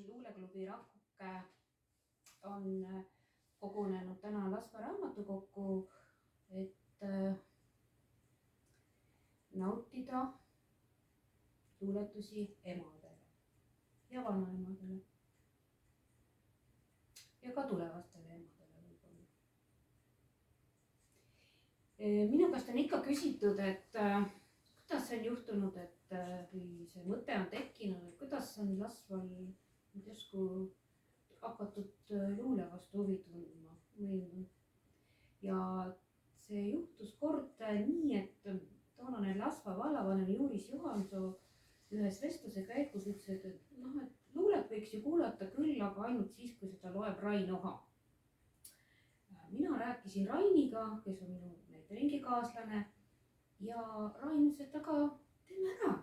luuleklubi Rakuke on kogunenud täna Lasva raamatukokku, et nautida luuletusi emadele ja vanaemadele ja ka tulevastele emadele võib-olla. Minu käest on ikka küsitud, et kuidas see on juhtunud, et või see mõte on tekkinud, et kuidas on Lasval järsku hakatud luule vastu huvi tundma. Ja see juhtus kord nii, et toonane Lasva vallavanem Juris Johansoo ühes vestluse käigus ütles, et luulet võiks ju kuulata küll, aga ainult siis, kui seda loeb Rain Oha. Mina rääkisin Rainiga, kes on minu ringikaaslane, ja Rain ütles, et aga teeme ära.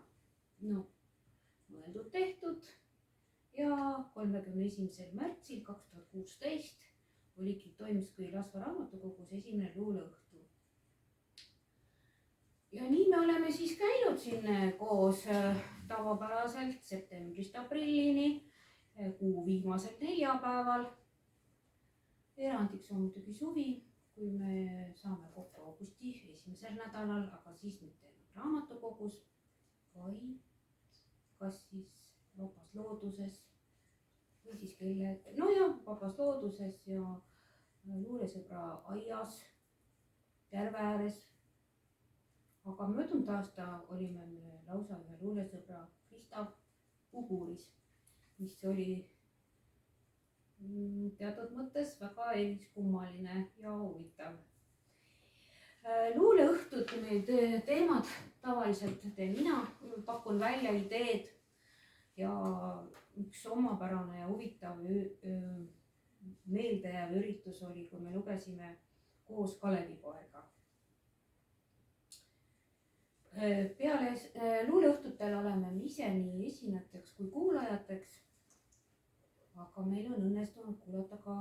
Mõeldud tehtud ja 31. märtsil 2016 oligi toimuski Lasva raamatukogus esimene luuleõhtu. Ja nii me oleme siis käinud siin koos tavapäraselt septembrist aprillini, kuu viimasel neljapäeval. Erandiks on muidugi suvi, kui me saame kokku augusti esimesel nädalal, aga siis mitte raamatukogus, vaid kas siis vabas looduses või siis vabas looduses ja luulesõbra aias järve ääres. Aga möödunud aasta olime me lausa ühe luulesõbra Krista Puguris, mis oli teatud mõttes väga eeliskummaline ja huvitav. Luuleõhtud need teemad tavaliselt teen mina, pakun välja ideed ja üks omapärane ja huvitav meeldejääv üritus oli, kui me lugesime koos Kalevipoega. Peale luuleõhtutel oleme me ise nii esinejateks kui kuulajateks, aga meil on õnnestunud kuulata ka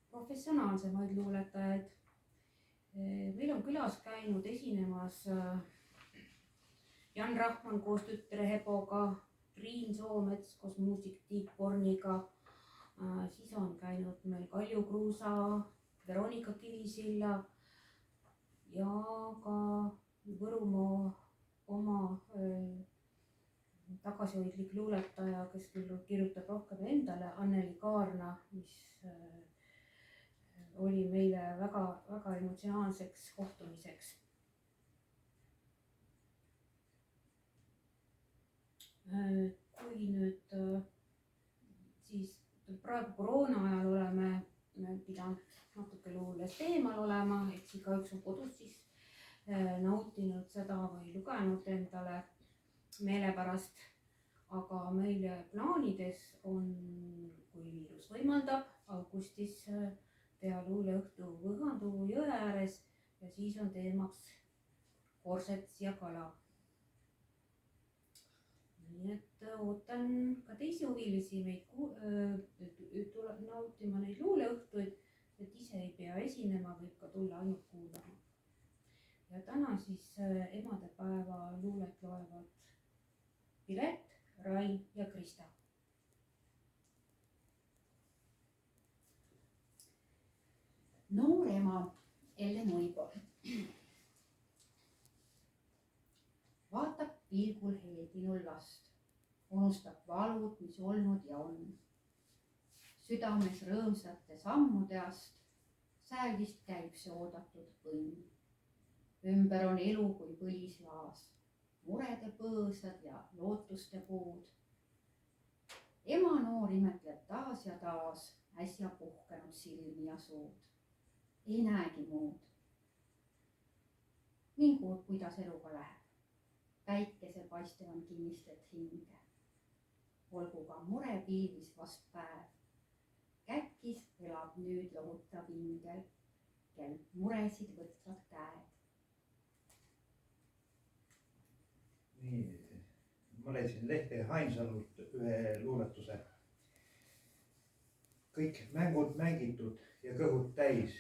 professionaalsemaid luuletajaid. Meil on külas käinud esinemas Jan Rahman koos tütre Heboga, Riin Soomets koos muusik Tiit Borniga, siis on käinud meil Kalju Kruusa, Veronika Kivisilla ja ka Võrumaa oma tagasihoidlik luuletaja, kes küll kirjutab rohkem endale, Anneli Kaarna, mis oli meile väga, väga emotsionaalseks kohtumiseks. Kui nüüd siis praegu koroona ajal oleme pidanud natuke luulest eemal olema, eks igaüks on kodus siis nautinud seda või lugenud endale meelepärast, aga meil plaanides on, kui viirus võimaldab, augustis teha luuleõhtu Võgandu jõe ääres ja siis on teemaks korsets ja kala. Nii et ootan ka teisi huvilisi meid nautima neid luuleõhtuid, et ise ei pea esinema, võib ka tulla ainult kuulama. Ja täna siis emadepäeva luulet loevad Piret, Rain ja Krista. Noor ema Ellen Uibo vaatab pilgul heedinul last, unustab valud, mis olnud ja on. Südames rõõmsate sammude ast säälist käib see oodatud õnn. Ümber on elu kui põlislaas, murede põõsad ja lootuste puud. Ema noor imetleb taas ja taas äsja puhkenud silmi ja suud. Ei näegi muud. Mingu, kuidas eluga läheb. Päikesepaiste on kinnistet hinge. Olgu ka mure piilis vast päev. Käkkis elab nüüd lohutav ingel, kel muresid võtvad käed. Nii, ma leidsin Lehte Hainsalult ühe luuletuse. Kõik mängud mängitud ja kõhud täis.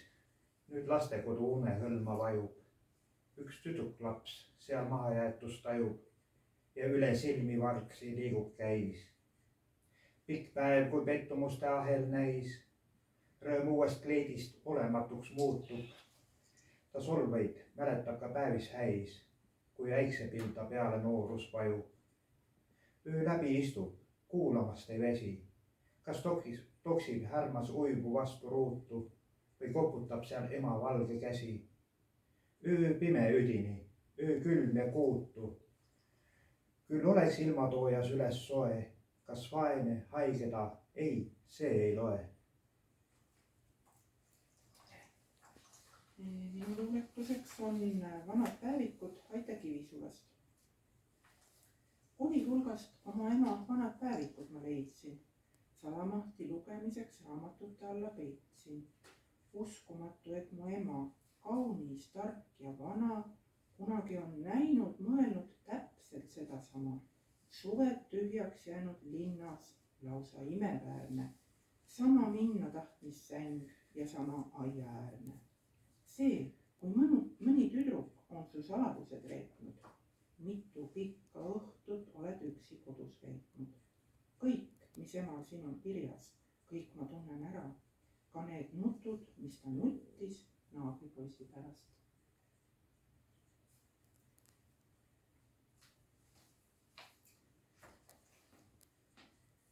Nüüd lastekodu une hõlma vajub. Üks tüdruklaps seal mahajäetust tajub ja üle silmi vargsi liigub käis. pikk päev, kui pettumuste ahel näis. Rõõm uuest kleidist olematuks muutub. Ta solveid mäletab ka päevis häis, kui äiksepilda peale noorus vajub. Öö läbi istub, kuulamast ei väsi. Kas toksib härmas uibu vastu ruutu või koputab seal ema valge käsi. Öö pime üdini, öö külm ja kuutu. Küll oleks ilmatoojas üles soe, kas vaene, haige ta, ei, see ei loe. Minu luuletuseks on vanad päevikud Aita Kivisulast. Kooli hulgast oma ema vanad päevikud ma leidsin. Salamahti lugemiseks raamatute alla peitsin. Uskumatu, et mu ema, kaunis, tark ja vana, kunagi on näinud, mõelnud täpselt sedasama. Suved tühjaks jäänud linnas, lausa imeväärne. Sama minna tahtmis säng ja sama aiaäärne. See, kui mõni tüdruk on su saladused reetnud, mitu pikka õhtut oled üksi kodus veetnud. Kõik, mis emal siin on kirjas, kõik ma tunnen ära. Ka need nutud, mis ta nuttis naabripoisi pärast.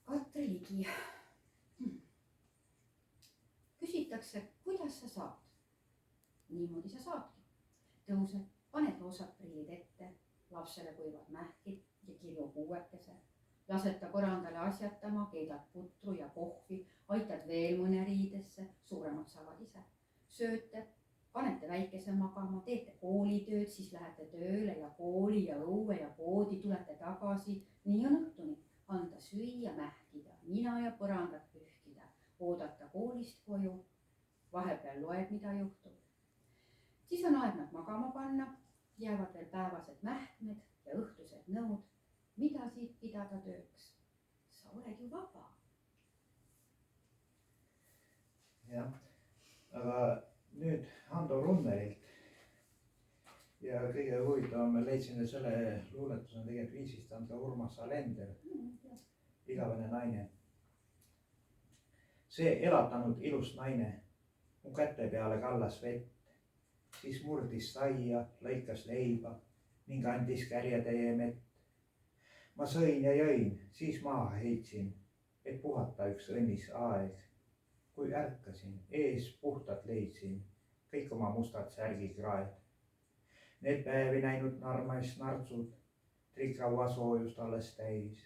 Katri Ligi. Küsitakse, kuidas sa saad? Niimoodi sa saadki. Tõused, paned roosad prillid ette, lapsele kuivad mähkid ja kirju puuekese. Lased ta põrandale asjatama, keedad putru ja kohvi, aitad veel mõne riidesse, suuremad saavad ise. Sööte, panete väikese magama, teete koolitööd, siis lähete tööle ja kooli ja õue ja poodi, tulete tagasi. Nii on õhtuni, anda süüa, mähkida, nina ja põrandat pühkida, oodata koolist koju, vahepeal loed, mida juhtub. Siis on aeg nad magama panna, jäävad veel päevased mähkmed ja õhtused nõud, mida siit pidada tööks. Sa oled ju vaba. Jah, aga nüüd Hando Runnelilt. Ja kõige huvitavam, ma leidsin selle luuletuse on tegelikult viisistanud ka Urmas Alender, Igavene naine. See elatanud ilus naine mu käte peale kallas vett, siis murdis saia, lõikas leiba ning andis kärjetäie mett. Ma sõin ja jõin, siis maha heitsin, et puhata üks õnnis aeg. Kui ärkasin, ees puhtalt leidsin kõik oma mustad särgikraed. Need päevi näinud narmais nartsud, trikaua soojust alles täis.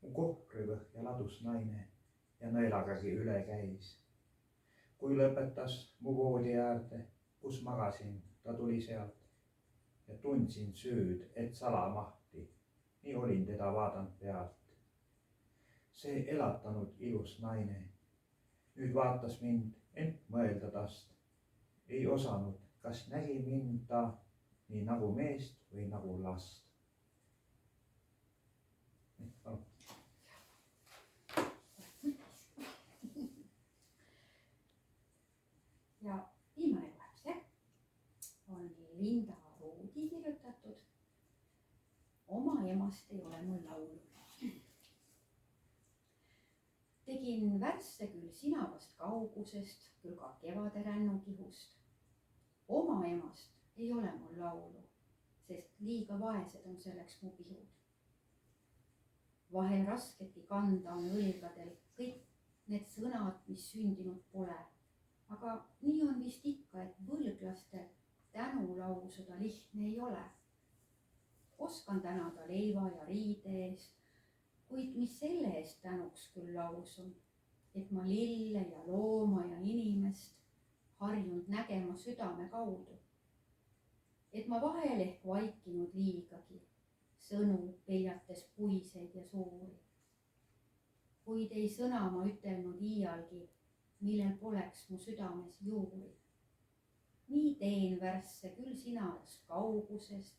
Mu kohvrivõhja ladus naine ja nõelagagi üle käis. Kui lõpetas mu voodi äärde, kus magasin, ta tuli sealt ja tundsin süüd, et salamahti. Nii olin teda vaadanud pealt. See elatanud ilus naine nüüd vaatas mind, ent mõelda tast. Ei osanud, kas nägi mind ta nii nagu meest või nagu last. Ja viimane kohe on Linda Roodi kirjutatud. Oma emast ei ole mul laulu. Tegin värsse küll sinavast kaugusest, küll ka kevade rännukihust. Oma emast ei ole mul laulu, sest liiga vaesed on selleks mu pihud. Vahel rasketi kanda on õlgadel kõik need sõnad, mis sündinud pole. Aga nii on vist ikka, et võlglastel tänu lausuda lihtne ei ole. Oskan tänada leiva ja riide eest, kuid mis selle eest tänuks küll lausun, et ma lille ja looma ja inimest harjunud nägema südame kaudu. Et ma vahel ehk vaikinud liigagi, sõnu peljates puiseid ja suuri. Kuid ei sõna ma ütelnud iialgi, millel poleks mu südames juuri. Nii teen värsse küll sinast kaugusest,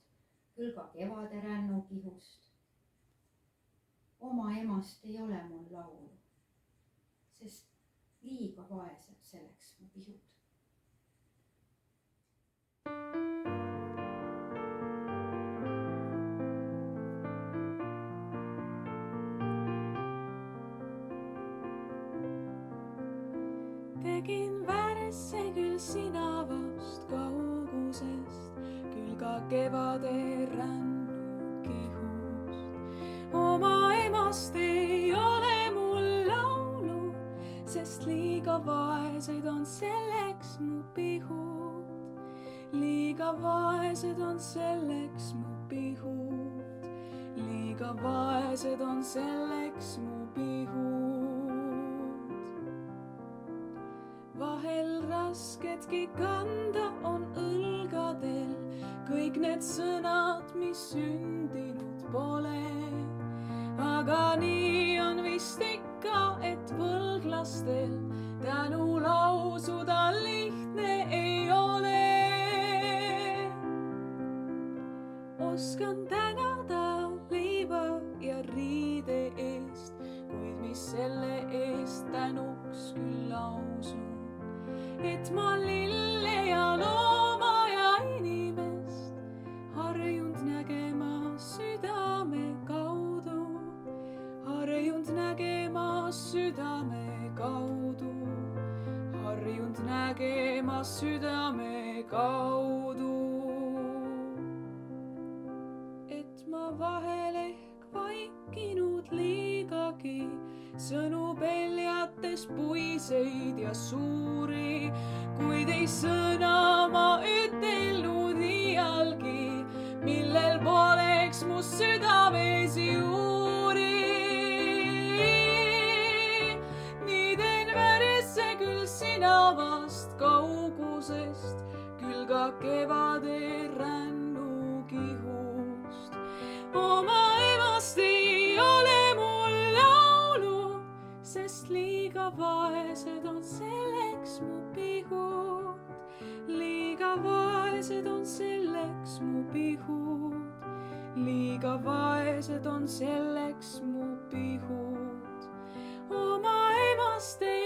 küll ka kevade rännukihust. Oma emast ei ole mul laulu, sest liiga vaesed selleks mu pihud. tegin värsse küll sina vast kaugusest, küll ka kevade rännu kihust. Oma emast ei ole mul laulu, sest liiga vaesed on selleks mu pihud. Liiga vaesed on selleks mu pihud. Liiga vaesed on selleks mu pihud. Vahel rasketki kanda on õlgadel kõik need sõnad, mis sündinud pole. Aga nii on vist ikka, et võlglastel tänu lausuda lihtne ei ole. Oskan tänada leiva ja riide eest, kuid mis selle eest tänuks küll lausun, et ma lille ja looma ja inimest harjunud nägema südame kaudu, harjunud nägema südame kaudu, harjunud nägema südame kaudu. Et ma vahel ehk vaikinud liigagi, sõnu peljates puiseid ja suuri, kuid ei sõna ma ütelnud iialgi, millel poleks mu südames juuri. Nii teen värsse küll sina vast kaugusest, küll ka kevade rännu kihust. Oma emast ei ole mul laulu, sest liiga vaesed on selleks mu pihud. Liiga vaesed on selleks mu pihud. Liiga vaesed on selleks mu pihud. Oma emast ei